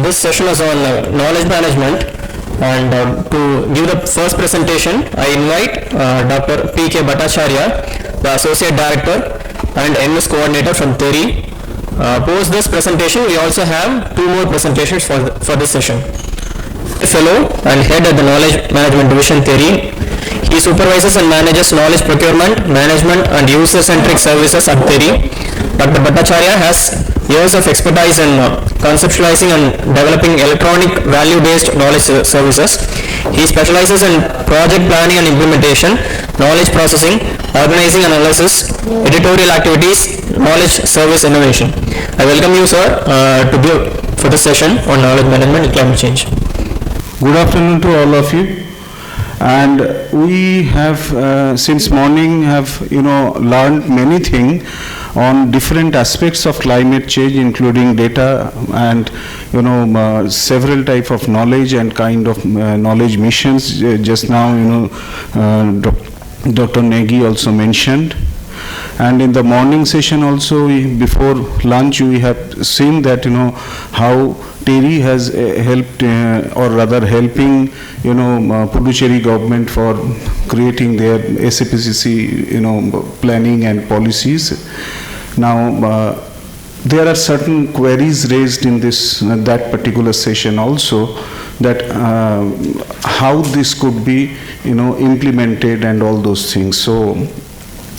this session is on knowledge management, and to give the first presentation, I invite Dr. P.K. Bhattacharya, the Associate Director and ENVIS Coordinator from TERI. Post this presentation, we also have two more presentations for this session. A fellow and head at the Knowledge Management Division TERI. He supervises and manages knowledge procurement, management and user-centric services at TERI. Dr. Bhattacharya has years of expertise in conceptualizing and developing electronic value-based knowledge services. He specializes in project planning and implementation, knowledge processing, organizing analysis, editorial activities, knowledge service innovation. I welcome you, sir, to give for this session on knowledge management and climate change. Good afternoon to all of you. And we have since morning have learned many things on different aspects of climate change, including data and several type of knowledge and kind of knowledge missions. Just now Dr. Negi also mentioned. And in the morning session also, before lunch, we have seen that how TERI has helped, or rather helping, Puducherry government for creating their SAPCC, planning and policies. Now, there are certain queries raised in that particular session also, that how this could be, implemented and all those things. So,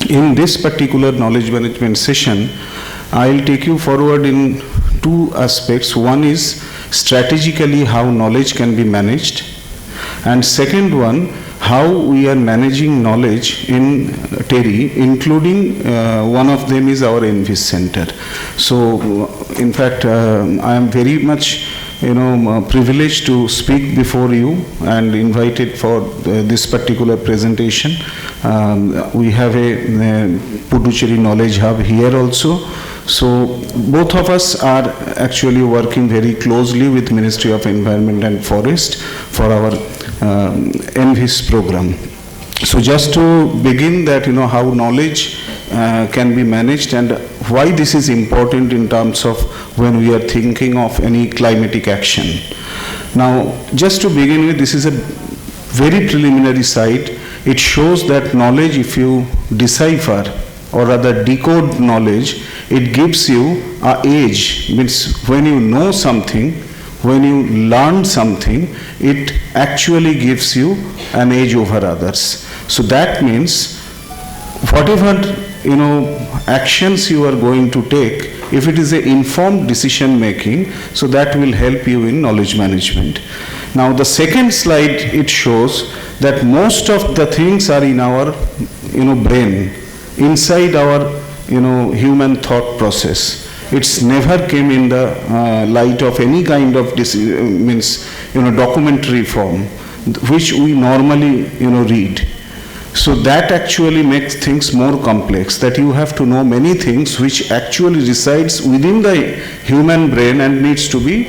in this particular knowledge management session, I'll take you forward in two aspects. One is strategically how knowledge can be managed, and second one, how we are managing knowledge in TERI, including one of them is our ENVIS center. So, in fact, I am very much privileged to speak before you and invited for this particular presentation. We have a Puducherry Knowledge Hub here also. So both of us are actually working very closely with Ministry of Environment and Forest for our ENVIS program. So just to begin that, how knowledge can be managed and why this is important in terms of when we are thinking of any climatic action. Now, just to begin with, this is a very preliminary site. It shows that knowledge, if you decipher or rather decode knowledge, it gives you an age. Means when you know something, when you learn something, it actually gives you an edge over others. So that means whatever actions you are going to take, if it is an informed decision making, so that will help you in knowledge management. Now the second slide, it shows that most of the things are in our brain, inside our human thought process. It's never came in the light of any kind of documentary form, which we normally read. So that actually makes things more complex, that you have to know many things which actually resides within the human brain and needs to be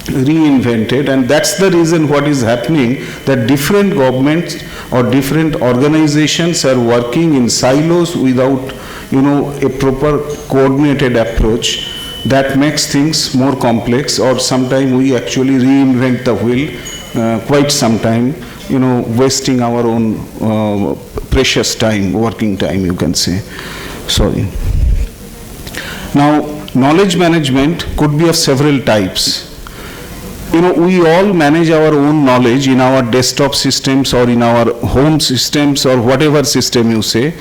reinvented. And that's the reason what is happening, that different governments or different organizations are working in silos without a proper coordinated approach. That makes things more complex, or sometimes we actually reinvent the wheel quite some time, wasting our own precious time, working time, you can say. Sorry. Now, knowledge management could be of several types. We all manage our own knowledge in our desktop systems or in our home systems or whatever system you say.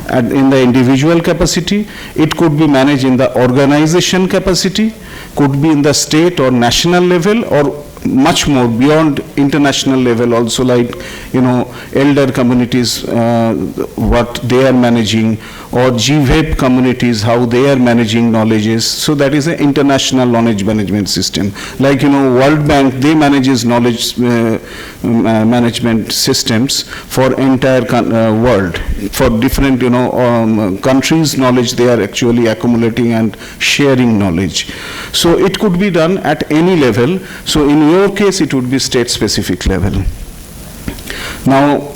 And in the individual capacity, it could be managed in the organization capacity, could be in the state or national level, or much more beyond international level also, like elder communities, what they are managing, or GWEB communities, how they are managing knowledges. So that is an international knowledge management system. Like World Bank, they manages knowledge management systems for entire world. For different countries' knowledge, they are actually accumulating and sharing knowledge. So it could be done at any level. So in your case, it would be state-specific level. Now,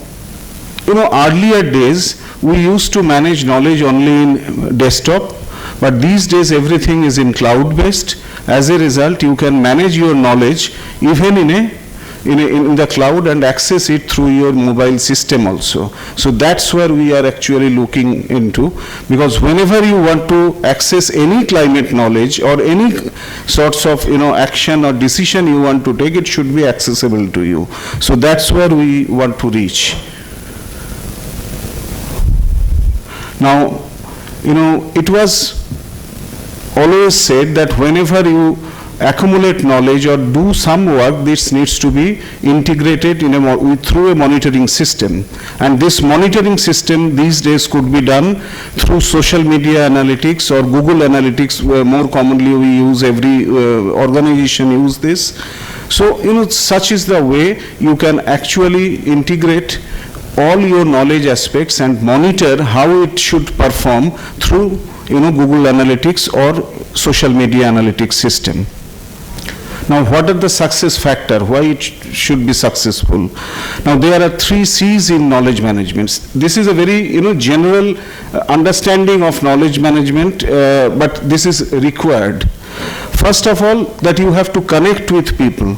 earlier days, we used to manage knowledge only in desktop, But these days everything is in cloud based. As a result, you can manage your knowledge even in the cloud and access it through your mobile system also. So that's where we are actually looking into, because whenever you want to access any climate knowledge or any sorts of action or decision you want to take, it should be accessible to you. So that's where we want to reach. Now, it was always said that whenever you accumulate knowledge or do some work, this needs to be integrated through a monitoring system. And this monitoring system these days could be done through social media analytics or Google Analytics, where more commonly we use, every organization use this. So, such is the way you can actually integrate all your knowledge aspects and monitor how it should perform through Google Analytics or social media analytics system. Now, what are the success factor? Why it should be successful? Now, there are 3 C's in knowledge management. This is a very general understanding of knowledge management, but this is required. First of all, that you have to connect with people.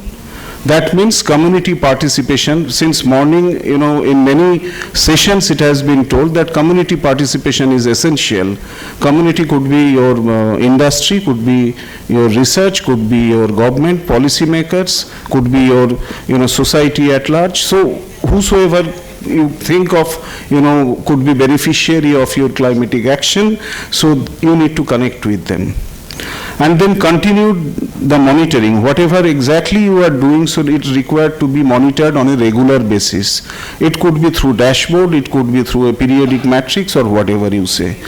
That means community participation. Since morning, in many sessions it has been told that community participation is essential. Community could be your industry, could be your research, could be your government, policymakers, could be your society at large. So whosoever you think of, could be beneficiary of your climatic action, so you need to connect with them. And then continue the monitoring. Whatever exactly you are doing, so it's required to be monitored on a regular basis. It could be through dashboard, it could be through a periodic matrix or whatever you say.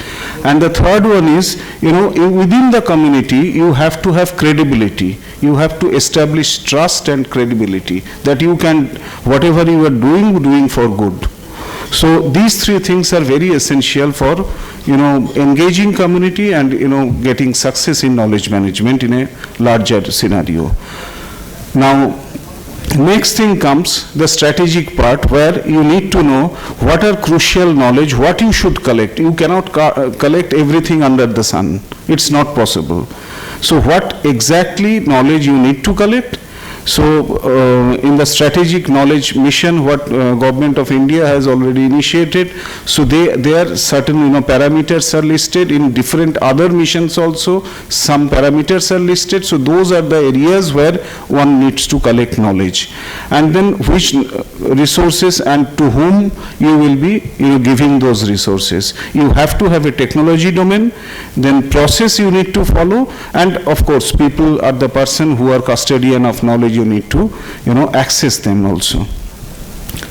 And the third one is, within the community, you have to have credibility. You have to establish trust and credibility that you can, whatever you are doing for good. So these 3 things are very essential for engaging community and getting success in knowledge management in a larger scenario. Now, next thing comes the strategic part, where you need to know what are crucial knowledge, what you should collect. You cannot collect everything under the sun. It's not possible. So what exactly knowledge you need to collect? So in the strategic knowledge mission, what government of India has already initiated, so there certain parameters are listed. In different other missions also some parameters are listed. So those are the areas where one needs to collect knowledge, and then which resources and to whom you will be giving those resources. You have to have a technology domain, then process you need to follow, and of course people are the person who are custodian of knowledge. You need to access them also.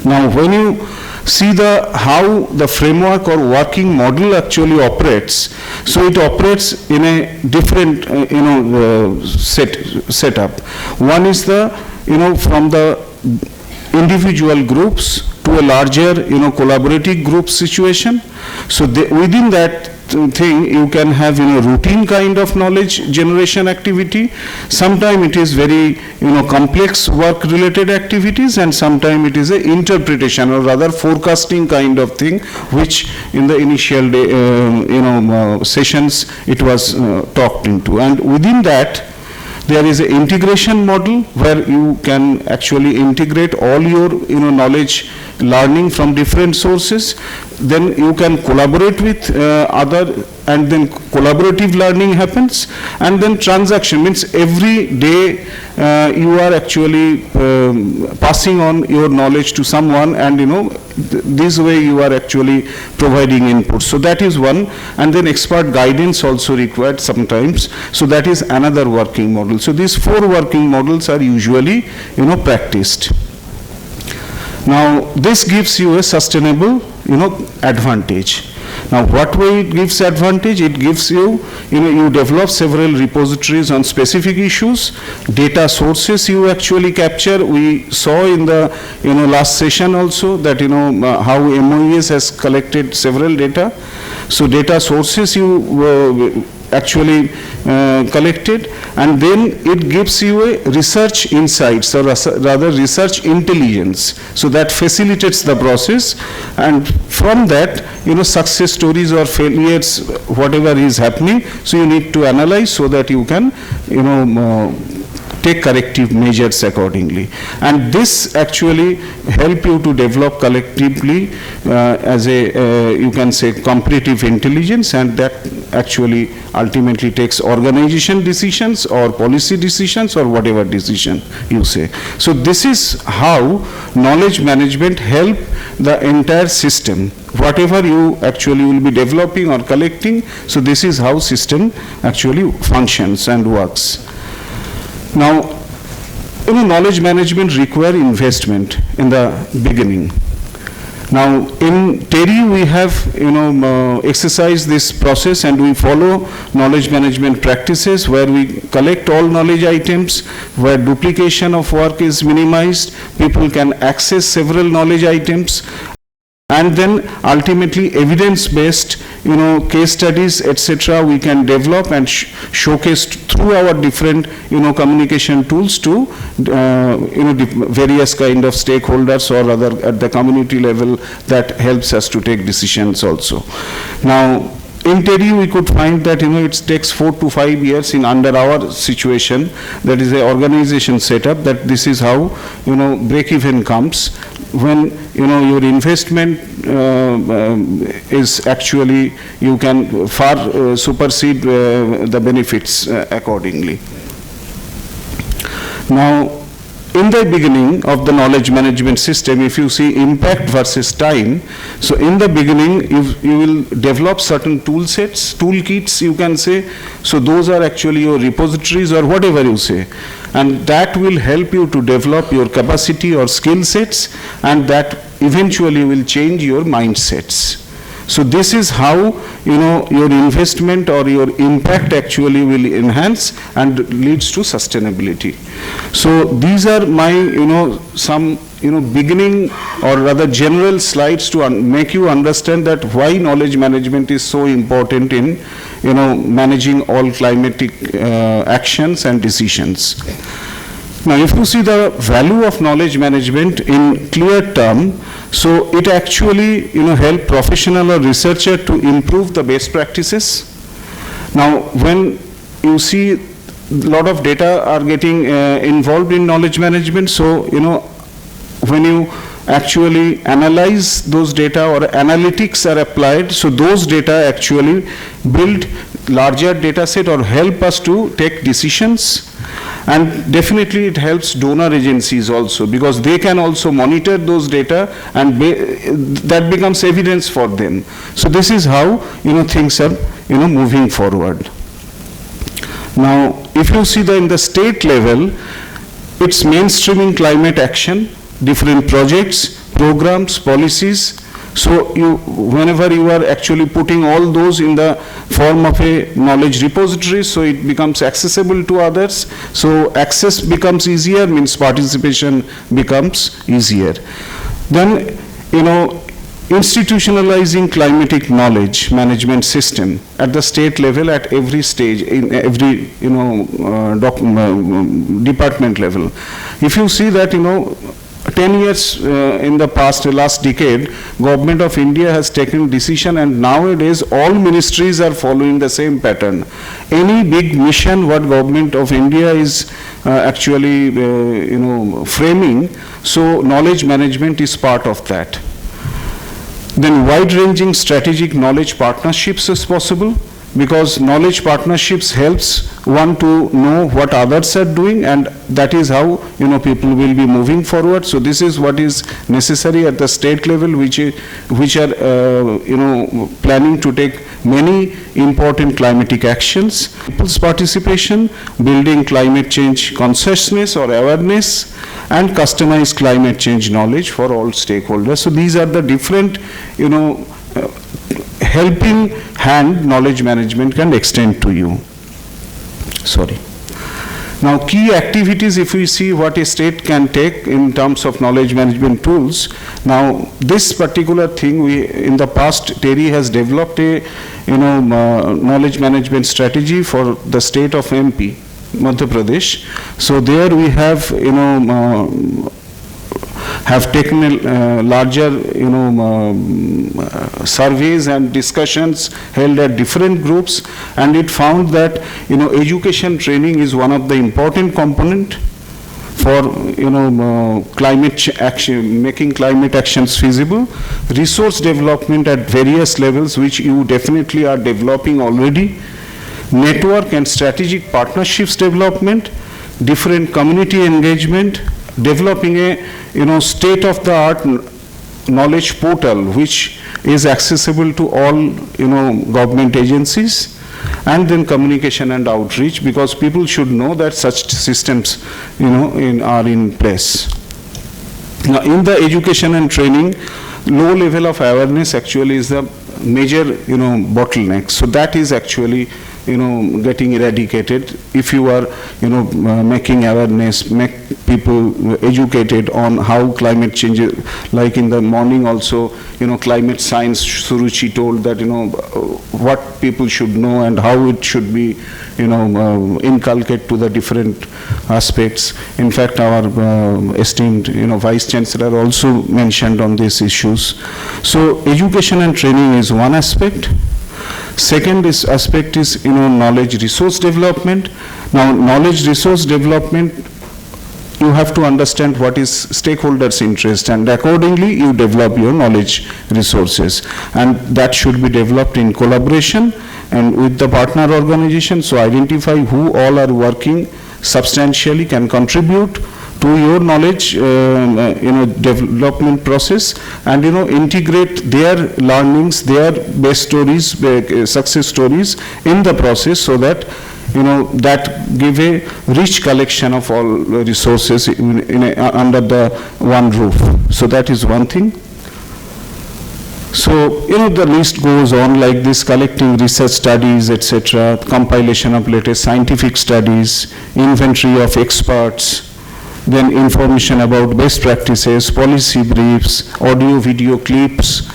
Now, when you see how the framework or working model actually operates, so it operates in a different setup. One is from the individual groups to a larger collaborative group situation. So within that thing you can have routine kind of knowledge generation activity. Sometimes it is very complex work related activities, and sometimes it is a interpretation or rather forecasting kind of thing, which in the initial day, sessions it was talked into. And within that there is an integration model where you can actually integrate all your knowledge learning from different sources. Then you can collaborate with other, and then collaborative learning happens. And then transaction means every day you are actually passing on your knowledge to someone, and this way you are actually providing input. So that is one. And then expert guidance also required sometimes. So that is another working model. So these 4 working models are usually practiced. Now this gives you a sustainable advantage. Now what way it gives advantage? It gives you, you develop several repositories on specific issues, data sources you actually capture. We saw in the last session also that how MOES has collected several data. So data sources you actually collected, and then it gives you a research insights, or rather research intelligence. So that facilitates the process, and from that, success stories or failures, whatever is happening, so you need to analyze so that you can, take corrective measures accordingly. And this actually help you to develop collectively as a, you can say, comparative intelligence, and that actually ultimately takes organization decisions or policy decisions or whatever decision you say. So this is how knowledge management help the entire system. Whatever you actually will be developing or collecting, so this is how system actually functions and works. Now, knowledge management require investment in the beginning. Now, in TERI, we have, exercised this process, and we follow knowledge management practices where we collect all knowledge items, where duplication of work is minimized, people can access several knowledge items, and then ultimately evidence-based, case studies, etc., we can develop and showcase through our different, communication tools to, various kind of stakeholders or other at the community level. That helps us to take decisions also. Now, in TERI, we could find that, it takes 4 to 5 years in under our situation, that is a organization setup, that this is how, break-even comes. When, your investment is actually, you can far supersede the benefits accordingly. Now, in the beginning of the knowledge management system, if you see impact versus time, so in the beginning, you will develop certain tool sets, toolkits, you can say. So those are actually your repositories or whatever you say. And that will help you to develop your capacity or skill sets, and that eventually will change your mindsets. So this is how, your investment or your impact actually will enhance and leads to sustainability. So these are my, some, beginning or rather general slides to make you understand that why knowledge management is so important in, managing all climatic actions and decisions. Now, if you see the value of knowledge management in clear term, so it actually, help professional or researcher to improve the best practices. Now, when you see a lot of data are getting involved in knowledge management, so, when you actually analyze those data or analytics are applied, so those data actually build larger data set or help us to take decisions. And definitely it helps donor agencies also, because they can also monitor those data, and that becomes evidence for them. So this is how, things are, moving forward. Now, if you see in the state level, it's mainstreaming climate action, different projects, programs, policies. So whenever you are actually putting all those in the form of a knowledge repository, so it becomes accessible to others. So access becomes easier, means participation becomes easier. Then, institutionalizing climatic knowledge management system at the state level, at every stage, in every, department level. If you see that, 10 years in the past, last decade, Government of India has taken decision, and nowadays all ministries are following the same pattern. Any big mission what Government of India is actually, framing, so knowledge management is part of that. Then wide-ranging strategic knowledge partnerships is possible, because knowledge partnerships helps one to know what others are doing, and that is how, people will be moving forward. So this is what is necessary at the state level, which are, planning to take many important climatic actions. People's participation, building climate change consciousness or awareness, and customized climate change knowledge for all stakeholders. So these are the different, helping hand knowledge management can extend to you. Sorry. Now, key activities, if we see what a state can take in terms of knowledge management tools, now this particular thing, in the past, TERI has developed a, knowledge management strategy for the state of MP, Madhya Pradesh. So there we have taken a larger, surveys and discussions held at different groups, and it found that, education training is one of the important component for, climate action, making climate actions feasible. Resource development at various levels, which you definitely are developing already. Network and strategic partnerships development, different community engagement, developing a state-of-the-art knowledge portal which is accessible to all government agencies, and then communication and outreach, because people should know that such systems are in place. Now, in the education and training, low level of awareness actually is the major bottleneck. So that is actually getting eradicated if you are making awareness, make people educated on how climate change, like in the morning also, climate science, Suruchi told that what people should know and how it should be inculcate to the different aspects. In fact, our esteemed Vice Chancellor also mentioned on these issues. So education and training is one aspect. Second aspect is knowledge resource development. Now, knowledge resource development, you have to understand what is stakeholders' interest, and accordingly you develop your knowledge resources, and that should be developed in collaboration and with the partner organization. So identify who all are working substantially, can contribute to your knowledge development process, and integrate their learnings, their best stories, success stories in the process, so that that give a rich collection of all resources under the one roof. So that is one thing. So the list goes on like this: collecting research studies, etc., compilation of latest scientific studies, inventory of experts, then information about best practices, policy briefs, audio video clips,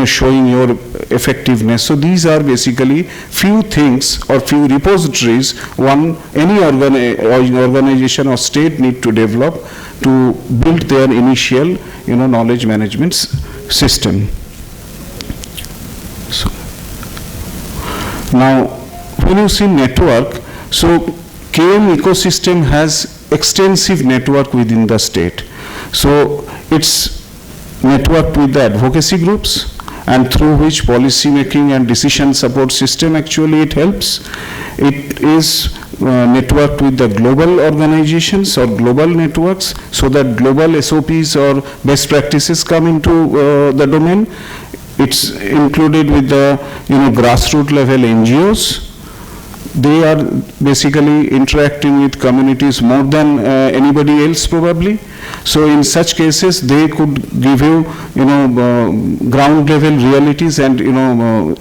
showing your effectiveness. So these are basically few things or few repositories any organization or state need to develop to build their initial knowledge management system. So now when you see network, so KM ecosystem has extensive network within the state. So it's networked with the advocacy groups, and through which policy making and decision support system actually it helps. It is networked with the global organizations or global networks, so that global SOPs or best practices come into the domain. It's included with the grassroots level NGOs. They are basically interacting with communities more than anybody else probably. So in such cases, they could give you, ground level realities and,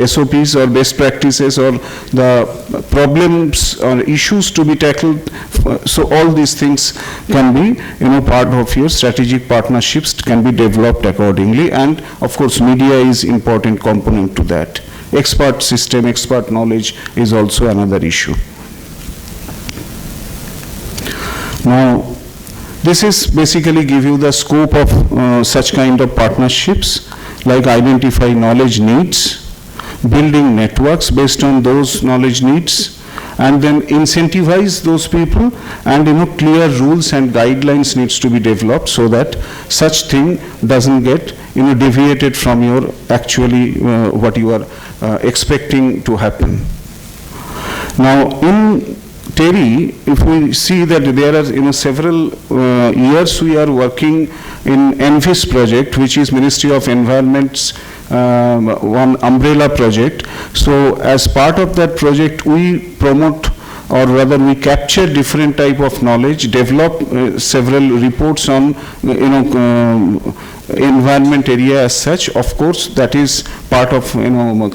SOPs or best practices or the problems or issues to be tackled. So all these things can be, part of your strategic partnerships, can be developed accordingly. And of course, media is important component to that. Expert system, expert knowledge is also another issue. Now, this is basically give you the scope of such kind of partnerships, like identify knowledge needs, building networks based on those knowledge needs, and then incentivize those people, and clear rules and guidelines needs to be developed so that such thing doesn't get deviated from your actually what you are expecting to happen. Now in TERI, if we see that there are several years we are working in ENVIS project, which is Ministry of Environment's one umbrella project. So as part of that project, we promote, or rather we capture different type of knowledge, develop several reports on environment area as such. Of course, that is part of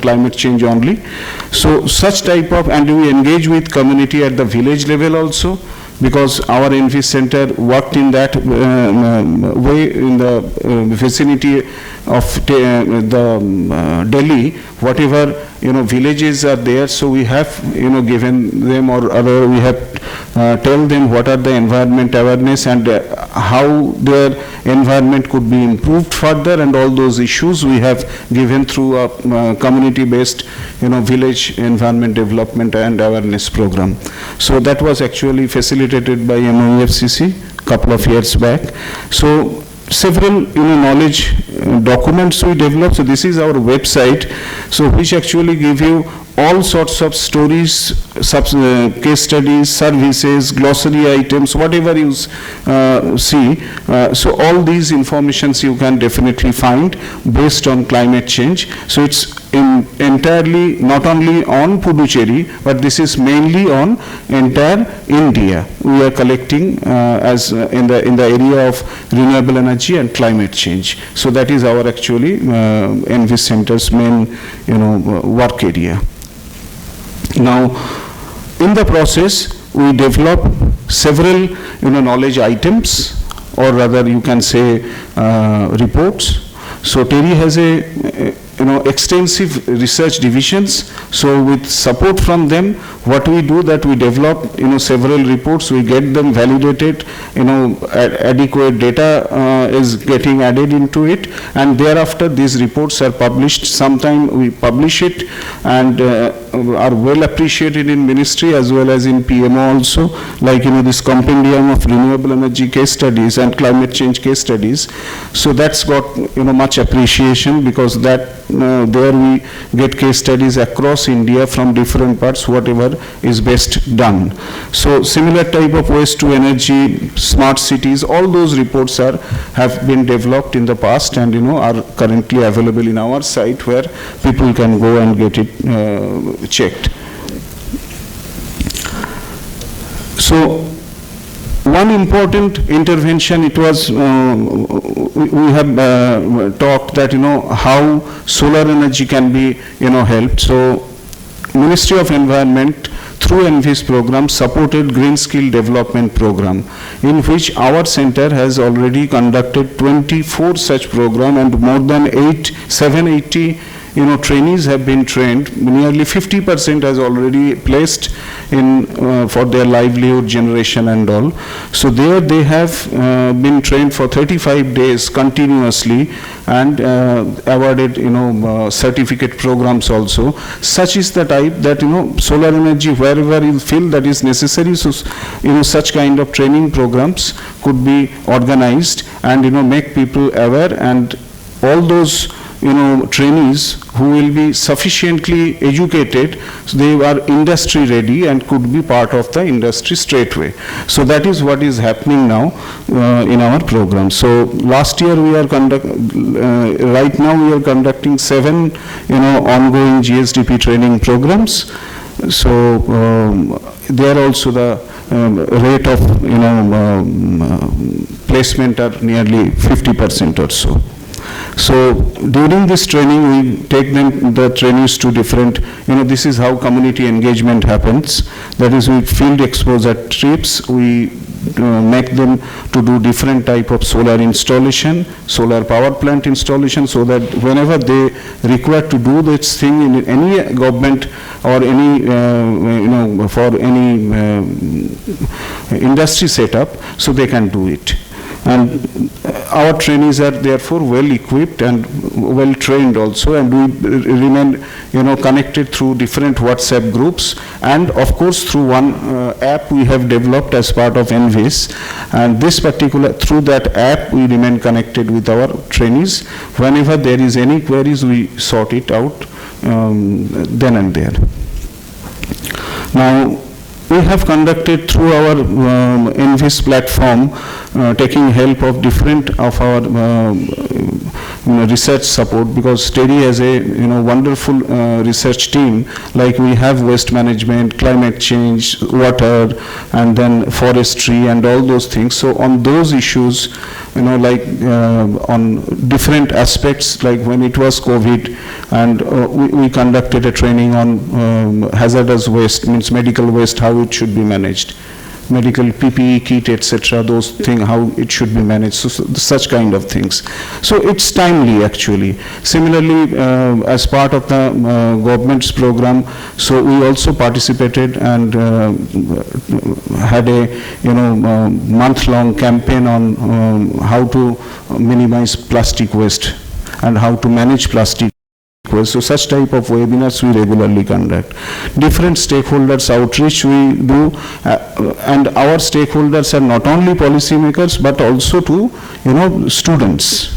climate change only. So such type of, and we engage with community at the village level also because our ENVIS center worked in that way in the vicinity of Delhi, whatever villages are there, so we have given them, or we have tell them what are the environment awareness and how their environment could be improved further, and all those issues we have given through a community based village environment development and awareness program. So that was actually facilitated by MOEFCC couple of years back. So several knowledge documents we developed. So this is our website, so which actually give you all sorts of stories, case studies, services, glossary items, whatever you see. So all these informations you can definitely find based on climate change. So it's entirely not only on Puducherry, but this is mainly on entire India. We are collecting as in the area of renewable energy and climate change. So that is our actually ENVIS Center's main work area. Now, in the process, we develop several knowledge items, or rather you can say reports. So TERI has a extensive research divisions. So with support from them, what we do that we develop several reports, we get them validated, adequate data is getting added into it, and thereafter these reports are published. Sometime we publish it and are well appreciated in ministry as well as in PMO also, like this compendium of renewable energy case studies and climate change case studies. So that's got much appreciation, because that there we get case studies across India from different parts, whatever is best done. So similar type of waste to energy, smart cities, all those reports have been developed in the past and are currently available in our site, where people can go and get it checked. So one important intervention, it was we have talked that how solar energy can be helped. So Ministry of Environment through ENVIS program supported Green Skill Development Program, in which our center has already conducted 24 such program, and more than 780 trainees have been trained. Nearly 50% has already placed in for their livelihood generation and all. So there they have been trained for 35 days continuously, and awarded certificate programs also. Such is the type that solar energy, wherever you feel that is necessary, so such kind of training programs could be organized and make people aware, and all those trainees who will be sufficiently educated, so they are industry ready and could be part of the industry straightway. So that is what is happening now in our program. So last year we are right now we are conducting 7 ongoing GSDP training programs. So there also the rate of placement are nearly 50% or so. So during this training, we take the trainees to different, this is how community engagement happens. That is, with field exposure trips, we make them to do different type of solar installation, solar power plant installation, so that whenever they require to do this thing in any government or any, for any industry setup, so they can do it. And our trainees are therefore well equipped and well trained also, and we remain connected through different WhatsApp groups, and of course through one app we have developed as part of ENVIS, and this particular, through that app we remain connected with our trainees. Whenever there is any queries, we sort it out then and there. Now we have conducted through our ENVIS platform, taking help of different of our research support, because TERI has a wonderful research team, like we have waste management, climate change, water, and then forestry and all those things. So on those issues, like on different aspects, like when it was COVID, and we conducted a training on hazardous waste, means medical waste, how it should be managed. medical PPE kit, etc., those things, how it should be managed, such kind of things. So it's timely actually. Similarly, as part of the government's program, so we also participated and had a month-long campaign on how to minimize plastic waste and how to manage plastic waste. So such type of webinars we regularly conduct. Different stakeholders outreach we do, and our stakeholders are not only policymakers but also to students.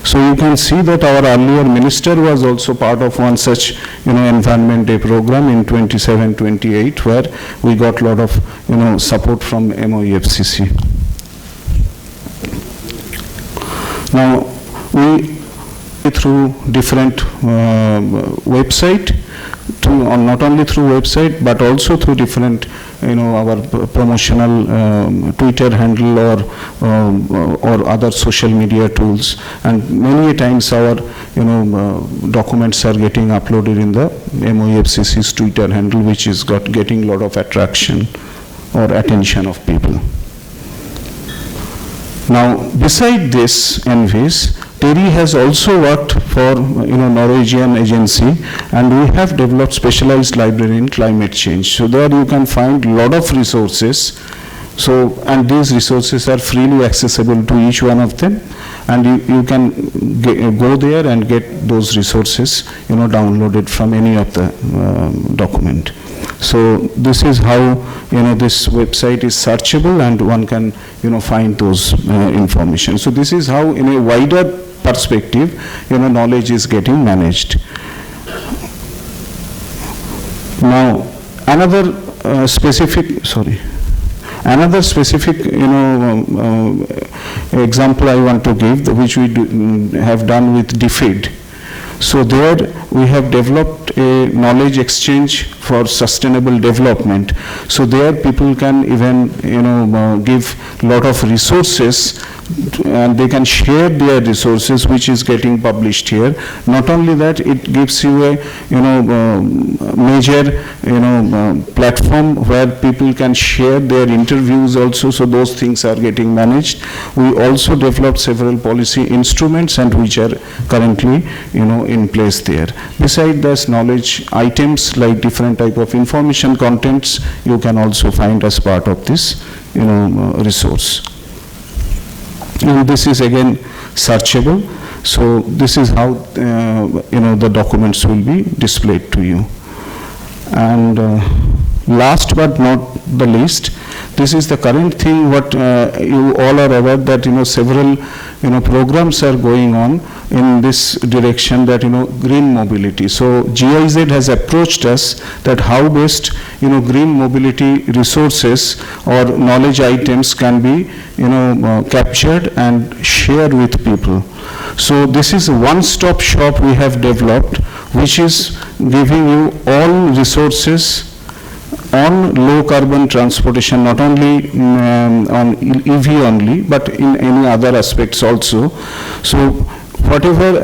So you can see that our earlier minister was also part of one such Environment Day program in 27-28, where we got a lot of support from MOEFCC. Now we through different website, not only through website but also through different our promotional Twitter handle or other social media tools, and many times our documents are getting uploaded in the MOEFCC's Twitter handle, which is getting a lot of attraction or attention of people. Now beside this ENVIS, TERI has also worked for Norwegian agency, and we have developed specialized library in climate change. So there you can find a lot of resources. So, and these resources are freely accessible to each one of them, and you can go there and get those resources downloaded from any of the document. So this is how this website is searchable, and one can find those information. So this is how, in a wider perspective, knowledge is getting managed. Now another specific example I want to give, which we have done with DFID. So there we have developed a knowledge exchange for sustainable development. So there people can even give lot of resources, and they can share their resources, which is getting published here. Not only that, it gives you a major platform where people can share their interviews also. So those things are getting managed. We also developed several policy instruments, and which are currently in place there. Beside this, knowledge items like different type of information contents you can also find as part of this resource. And this is again searchable. So this is how the documents will be displayed to you. And last but not the least, this is the current thing what you all are aware that several programs are going on in this direction, that green mobility. So GIZ has approached us that how best green mobility resources or knowledge items can be captured and shared with people. So this is a one-stop shop we have developed, which is giving you all resources on low carbon transportation, not only on EV only, but in any other aspects also. So whatever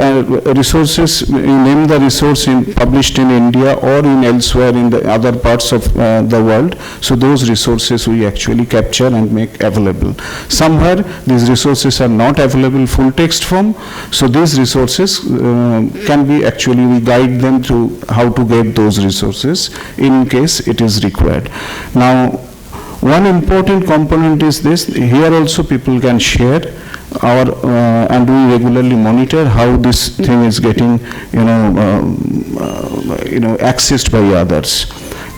resources, you name the resource published in India or in elsewhere in the other parts of the world, so those resources we actually capture and make available. Somewhere these resources are not available full text form, so these resources can be actually, we guide them to how to get those resources in case it is required. Now, one important component is this. Here also people can share our and we regularly monitor how this thing is getting accessed by others.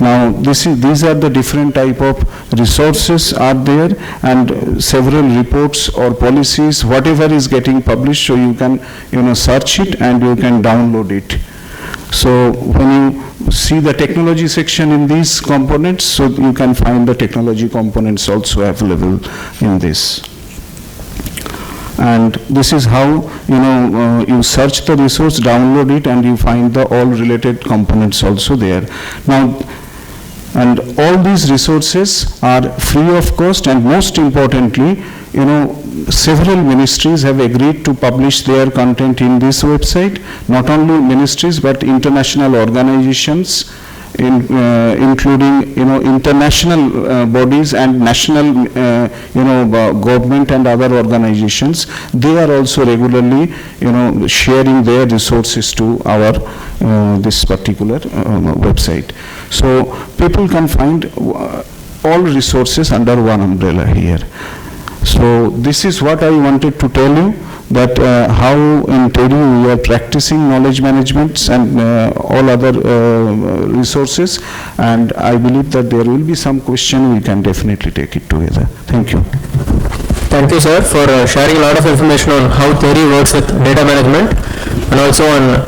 Now these are the different type of resources are there, and several reports or policies, whatever is getting published, so you can search it and you can download it. So when you see the technology section in these components, so you can find the technology components also available in this. And this is how you search the resource, download it, and you find the all related components also there. Now, and all these resources are free of cost, and most importantly, several ministries have agreed to publish their content in this website. Not only ministries but international organizations including, international bodies and national, government and other organizations. They are also regularly, sharing their resources to our this particular website. So people can find all resources under one umbrella here. So this is what I wanted to tell you, that how in TERI we are practicing knowledge management and all other resources, and I believe that there will be some question, we can definitely take it together. Thank you. Thank you, sir, for sharing a lot of information on how TERI works with data management and also on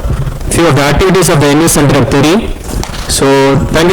few of the activities of the ENVIS Center of TERI. So thank you.